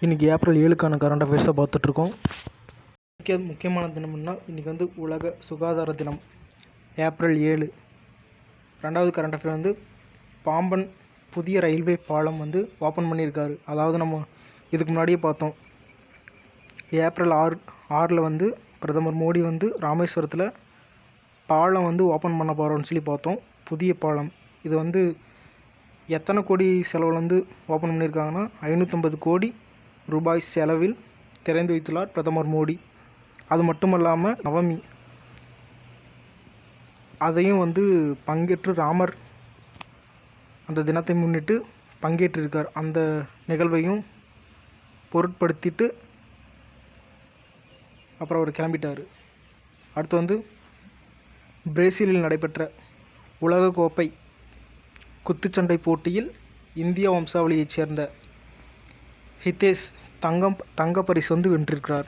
இன்றைக்கி April 7க்கான current அஃபேர்ஸை பார்த்துட்ருக்கோம். முக்கியமான தினம்னா இன்றைக்கி உலக சுகாதார தினம். ஏப்ரல் 7. ரெண்டாவது கரண்ட் அஃபேர் பாம்பன் புதிய ரயில்வே பாலம் ஓப்பன் பண்ணியிருக்காரு. அதாவது நம்ம இதுக்கு முன்னாடியே பார்த்தோம். ஏப்ரல் 6 பிரதமர் மோடி ராமேஸ்வரத்தில் பாலம் ஓப்பன் பண்ண போகிறோன்னு சொல்லி பார்த்தோம். புதிய பாலம் இது எத்தனை கோடி செலவில் ஓப்பன் பண்ணியிருக்காங்கன்னா 550 கோடி ரூபாய் செலவில் திறந்து வைத்துள்ளார் பிரதமர் மோடி. அது மட்டுமல்லாமல் நவமி அதையும் பங்கேற்று ராமர் அந்த தினத்தை முன்னிட்டு பங்கேற்றிருக்கார். அந்த நிகழ்வையும் பொருட்படுத்திட்டு அப்புறம் அவர் கிளம்பிட்டார். அடுத்து பிரேசிலில் நடைபெற்ற உலகக்கோப்பை குத்துச்சண்டை போட்டியில் இந்திய வம்சாவளியைச் சேர்ந்த ஹிதேஷ் தங்கப் பரிசு வென்றிருக்கிறார்.